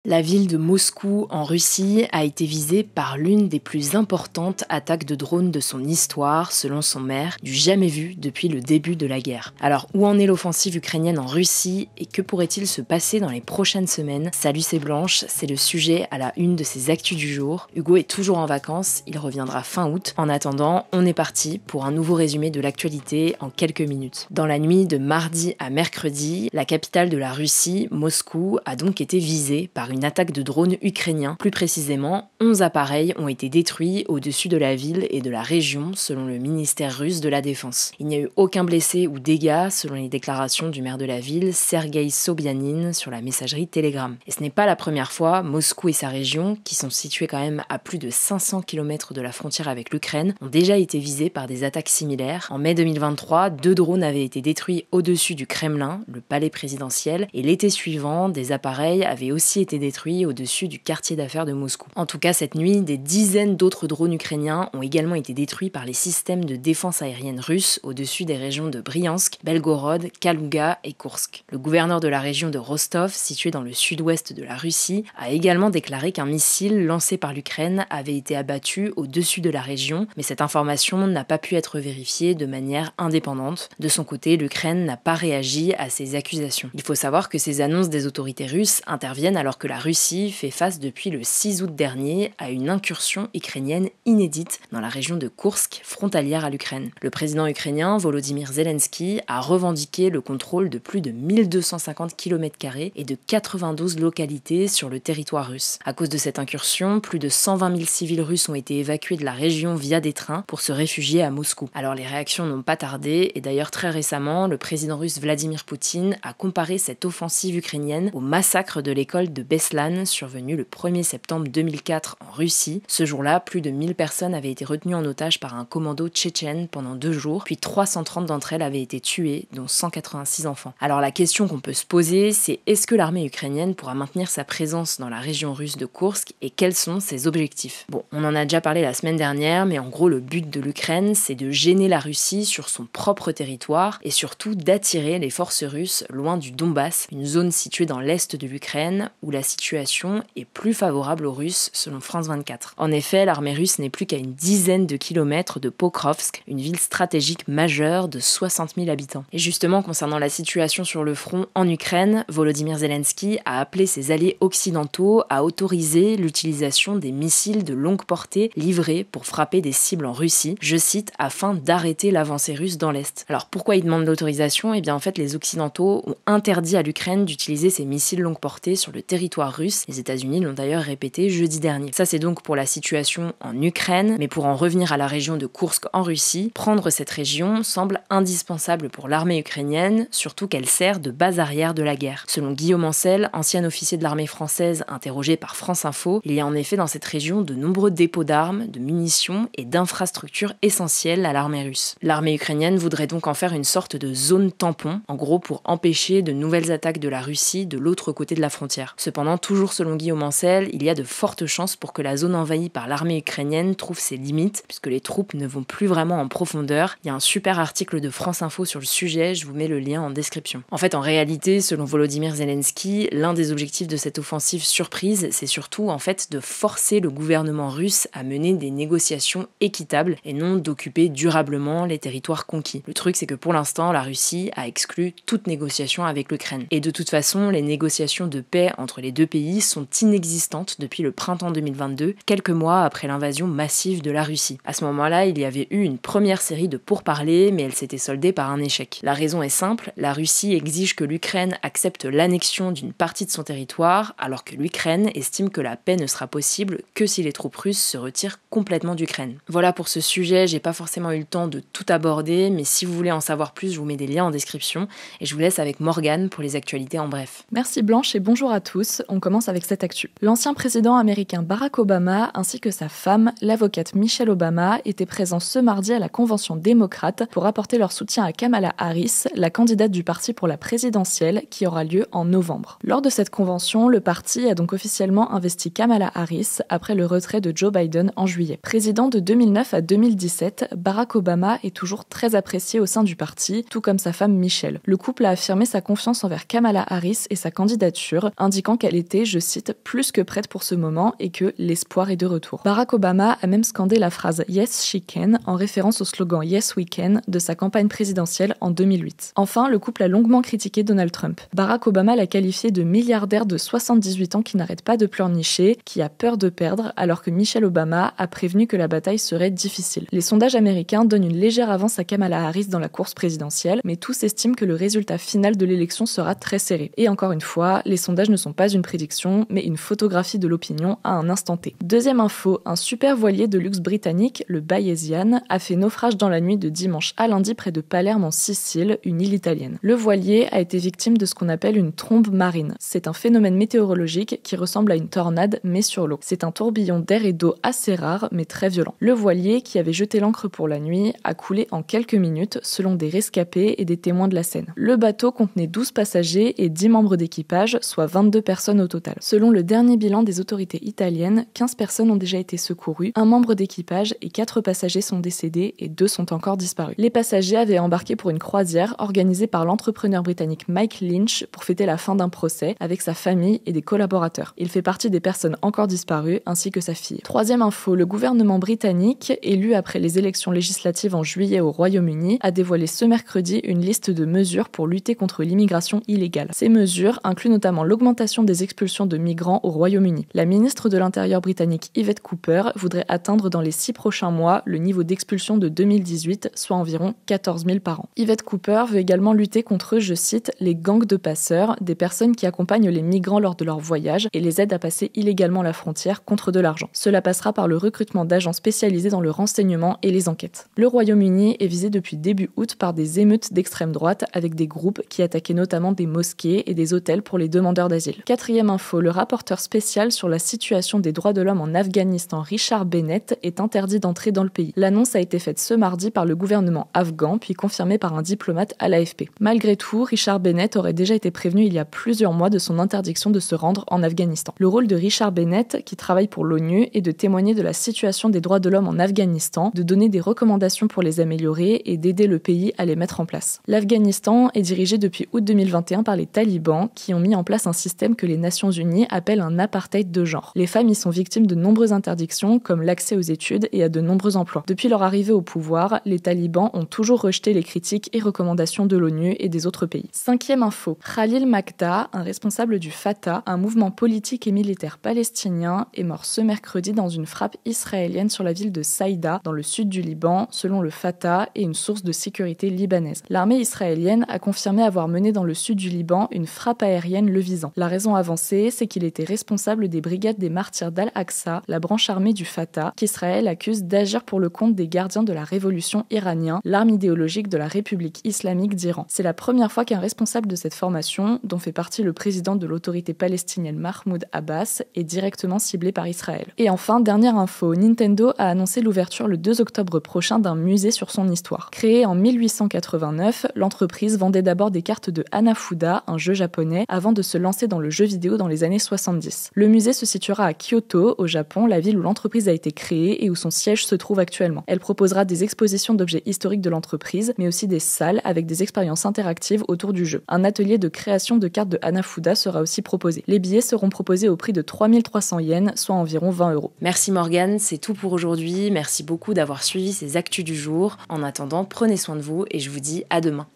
La ville de Moscou, en Russie, a été visée par l'une des plus importantes attaques de drones de son histoire, selon son maire, du jamais vu depuis le début de la guerre. Alors, où en est l'offensive ukrainienne en Russie et que pourrait-il se passer dans les prochaines semaines? Salut, c'est Blanche, c'est le sujet à la une de ces actus du jour. Hugo est toujours en vacances, il reviendra fin août. En attendant, on est parti pour un nouveau résumé de l'actualité en quelques minutes. Dans la nuit de mardi à mercredi, la capitale de la Russie, Moscou, a donc été visée par une attaque de drones ukrainiens. Plus précisément, 11 appareils ont été détruits au-dessus de la ville et de la région, selon le ministère russe de la Défense. Il n'y a eu aucun blessé ou dégâts, selon les déclarations du maire de la ville, Sergueï Sobyanin, sur la messagerie Telegram. Et ce n'est pas la première fois, Moscou et sa région, qui sont situés quand même à plus de 500 km de la frontière avec l'Ukraine, ont déjà été visés par des attaques similaires. En mai 2023, 2 drones avaient été détruits au-dessus du Kremlin, le palais présidentiel, et l'été suivant, des appareils avaient aussi été détruits au-dessus du quartier d'affaires de Moscou. En tout cas, cette nuit, des dizaines d'autres drones ukrainiens ont également été détruits par les systèmes de défense aérienne russes au-dessus des régions de Bryansk, Belgorod, Kalouga et Koursk. Le gouverneur de la région de Rostov, située dans le sud-ouest de la Russie, a également déclaré qu'un missile lancé par l'Ukraine avait été abattu au-dessus de la région, mais cette information n'a pas pu être vérifiée de manière indépendante. De son côté, l'Ukraine n'a pas réagi à ces accusations. Il faut savoir que ces annonces des autorités russes interviennent alors que la Russie fait face depuis le 6 août dernier à une incursion ukrainienne inédite dans la région de Koursk, frontalière à l'Ukraine. Le président ukrainien Volodymyr Zelensky a revendiqué le contrôle de plus de 1250 km² et de 92 localités sur le territoire russe. À cause de cette incursion, plus de 120 000 civils russes ont été évacués de la région via des trains pour se réfugier à Moscou. Alors les réactions n'ont pas tardé et d'ailleurs très récemment, le président russe Vladimir Poutine a comparé cette offensive ukrainienne au massacre de l'école de Beslan survenu le 1er septembre 2004 en Russie. Ce jour-là, plus de 1000 personnes avaient été retenues en otage par un commando tchétchène pendant 2 jours, puis 330 d'entre elles avaient été tuées, dont 186 enfants. Alors la question qu'on peut se poser, c'est est-ce que l'armée ukrainienne pourra maintenir sa présence dans la région russe de Koursk et quels sont ses objectifs? Bon, on en a déjà parlé la semaine dernière, mais en gros le but de l'Ukraine, c'est de gêner la Russie sur son propre territoire et surtout d'attirer les forces russes loin du Donbass, une zone située dans l'est de l'Ukraine où la situation est plus favorable aux Russes selon France 24. En effet, l'armée russe n'est plus qu'à une dizaine de kilomètres de Pokrovsk, une ville stratégique majeure de 60 000 habitants. Et justement, concernant la situation sur le front en Ukraine, Volodymyr Zelensky a appelé ses alliés occidentaux à autoriser l'utilisation des missiles de longue portée livrés pour frapper des cibles en Russie, je cite, afin d'arrêter l'avancée russe dans l'Est. Alors pourquoi ils demandent l'autorisation? Eh bien en fait, les Occidentaux ont interdit à l'Ukraine d'utiliser ces missiles longue portée sur le territoire russe. Les États-Unis l'ont d'ailleurs répété jeudi dernier. Ça c'est donc pour la situation en Ukraine, mais pour en revenir à la région de Koursk en Russie, prendre cette région semble indispensable pour l'armée ukrainienne, surtout qu'elle sert de base arrière de la guerre. Selon Guillaume Ancel, ancien officier de l'armée française interrogé par France Info, il y a en effet dans cette région de nombreux dépôts d'armes, de munitions et d'infrastructures essentielles à l'armée russe. L'armée ukrainienne voudrait donc en faire une sorte de zone tampon, en gros pour empêcher de nouvelles attaques de la Russie de l'autre côté de la frontière. Cependant, toujours selon Guillaume Ancel, il y a de fortes chances pour que la zone envahie par l'armée ukrainienne trouve ses limites, puisque les troupes ne vont plus vraiment en profondeur. Il y a un super article de France Info sur le sujet, je vous mets le lien en description. En fait, en réalité, selon Volodymyr Zelensky, l'un des objectifs de cette offensive surprise, c'est surtout en fait de forcer le gouvernement russe à mener des négociations équitables et non d'occuper durablement les territoires conquis. Le truc, c'est que pour l'instant, la Russie a exclu toute négociation avec l'Ukraine. Et de toute façon, les négociations de paix entre les deux pays sont inexistantes depuis le printemps 2022, quelques mois après l'invasion massive de la Russie. À ce moment-là, il y avait eu une première série de pourparlers, mais elle s'était soldée par un échec. La raison est simple, la Russie exige que l'Ukraine accepte l'annexion d'une partie de son territoire, alors que l'Ukraine estime que la paix ne sera possible que si les troupes russes se retirent complètement d'Ukraine. Voilà pour ce sujet, j'ai pas forcément eu le temps de tout aborder, mais si vous voulez en savoir plus, je vous mets des liens en description, et je vous laisse avec Morgane pour les actualités en bref. Merci Blanche et bonjour à tous. On commence avec cette actu. L'ancien président américain Barack Obama ainsi que sa femme, l'avocate Michelle Obama, étaient présents ce mardi à la convention démocrate pour apporter leur soutien à Kamala Harris, la candidate du parti pour la présidentielle qui aura lieu en novembre. Lors de cette convention, le parti a donc officiellement investi Kamala Harris après le retrait de Joe Biden en juillet. Président de 2009 à 2017, Barack Obama est toujours très apprécié au sein du parti, tout comme sa femme Michelle. Le couple a affirmé sa confiance envers Kamala Harris et sa candidature, indiquant qu'elle qu'elle était, je cite, plus que prête pour ce moment et que l'espoir est de retour. Barack Obama a même scandé la phrase Yes, she can en référence au slogan Yes, we can de sa campagne présidentielle en 2008. Enfin, le couple a longuement critiqué Donald Trump. Barack Obama l'a qualifié de milliardaire de 78 ans qui n'arrête pas de pleurnicher, qui a peur de perdre, alors que Michelle Obama a prévenu que la bataille serait difficile. Les sondages américains donnent une légère avance à Kamala Harris dans la course présidentielle, mais tous estiment que le résultat final de l'élection sera très serré. Et encore une fois, les sondages ne sont pas une prédiction, mais une photographie de l'opinion à un instant T. Deuxième info, un super voilier de luxe britannique, le Bayesian, a fait naufrage dans la nuit de dimanche à lundi près de Palerme en Sicile, une île italienne. Le voilier a été victime de ce qu'on appelle une trombe marine. C'est un phénomène météorologique qui ressemble à une tornade mais sur l'eau. C'est un tourbillon d'air et d'eau assez rare mais très violent. Le voilier, qui avait jeté l'ancre pour la nuit, a coulé en quelques minutes selon des rescapés et des témoins de la scène. Le bateau contenait 12 passagers et 10 membres d'équipage, soit 22 personnes au total. Selon le dernier bilan des autorités italiennes, 15 personnes ont déjà été secourues, un membre d'équipage et 4 passagers sont décédés et 2 sont encore disparus. Les passagers avaient embarqué pour une croisière organisée par l'entrepreneur britannique Mike Lynch pour fêter la fin d'un procès avec sa famille et des collaborateurs. Il fait partie des personnes encore disparues ainsi que sa fille. Troisième info, le gouvernement britannique, élu après les élections législatives en juillet au Royaume-Uni, a dévoilé ce mercredi une liste de mesures pour lutter contre l'immigration illégale. Ces mesures incluent notamment l'augmentation des expulsions de migrants au Royaume-Uni. La ministre de l'Intérieur britannique Yvette Cooper voudrait atteindre dans les 6 prochains mois le niveau d'expulsion de 2018, soit environ 14 000 par an. Yvette Cooper veut également lutter contre, je cite, les gangs de passeurs, des personnes qui accompagnent les migrants lors de leur voyage et les aident à passer illégalement la frontière contre de l'argent. Cela passera par le recrutement d'agents spécialisés dans le renseignement et les enquêtes. Le Royaume-Uni est visé depuis début août par des émeutes d'extrême droite avec des groupes qui attaquaient notamment des mosquées et des hôtels pour les demandeurs d'asile. Quatrième info, le rapporteur spécial sur la situation des droits de l'homme en Afghanistan, Richard Bennett, est interdit d'entrer dans le pays. L'annonce a été faite ce mardi par le gouvernement afghan, puis confirmée par un diplomate à l'AFP. Malgré tout, Richard Bennett aurait déjà été prévenu il y a plusieurs mois de son interdiction de se rendre en Afghanistan. Le rôle de Richard Bennett, qui travaille pour l'ONU, est de témoigner de la situation des droits de l'homme en Afghanistan, de donner des recommandations pour les améliorer et d'aider le pays à les mettre en place. L'Afghanistan est dirigé depuis août 2021 par les talibans, qui ont mis en place un système que les Nations Unies appellent un apartheid de genre. Les femmes y sont victimes de nombreuses interdictions, comme l'accès aux études et à de nombreux emplois. Depuis leur arrivée au pouvoir, les talibans ont toujours rejeté les critiques et recommandations de l'ONU et des autres pays. Cinquième info, Khalil Makta, un responsable du Fatah, un mouvement politique et militaire palestinien, est mort ce mercredi dans une frappe israélienne sur la ville de Saïda, dans le sud du Liban, selon le Fatah et une source de sécurité libanaise. L'armée israélienne a confirmé avoir mené dans le sud du Liban une frappe aérienne le visant. La raison avancée, c'est qu'il était responsable des brigades des martyrs d'Al-Aqsa, la branche armée du Fatah, qu'Israël accuse d'agir pour le compte des gardiens de la révolution iranien, l'arme idéologique de la République islamique d'Iran. C'est la première fois qu'un responsable de cette formation, dont fait partie le président de l'autorité palestinienne Mahmoud Abbas, est directement ciblé par Israël. Et enfin, dernière info, Nintendo a annoncé l'ouverture le 2 octobre prochain d'un musée sur son histoire. Créée en 1889, l'entreprise vendait d'abord des cartes de Hanafuda, un jeu japonais, avant de se lancer dans le jeu vidéo dans les années 70. Le musée se situera à Kyoto, au Japon, la ville où l'entreprise a été créée et où son siège se trouve actuellement. Elle proposera des expositions d'objets historiques de l'entreprise, mais aussi des salles avec des expériences interactives autour du jeu. Un atelier de création de cartes de Hanafuda sera aussi proposé. Les billets seront proposés au prix de 3300 yens, soit environ 20 €. Merci Morgane, c'est tout pour aujourd'hui. Merci beaucoup d'avoir suivi ces actus du jour. En attendant, prenez soin de vous et je vous dis à demain.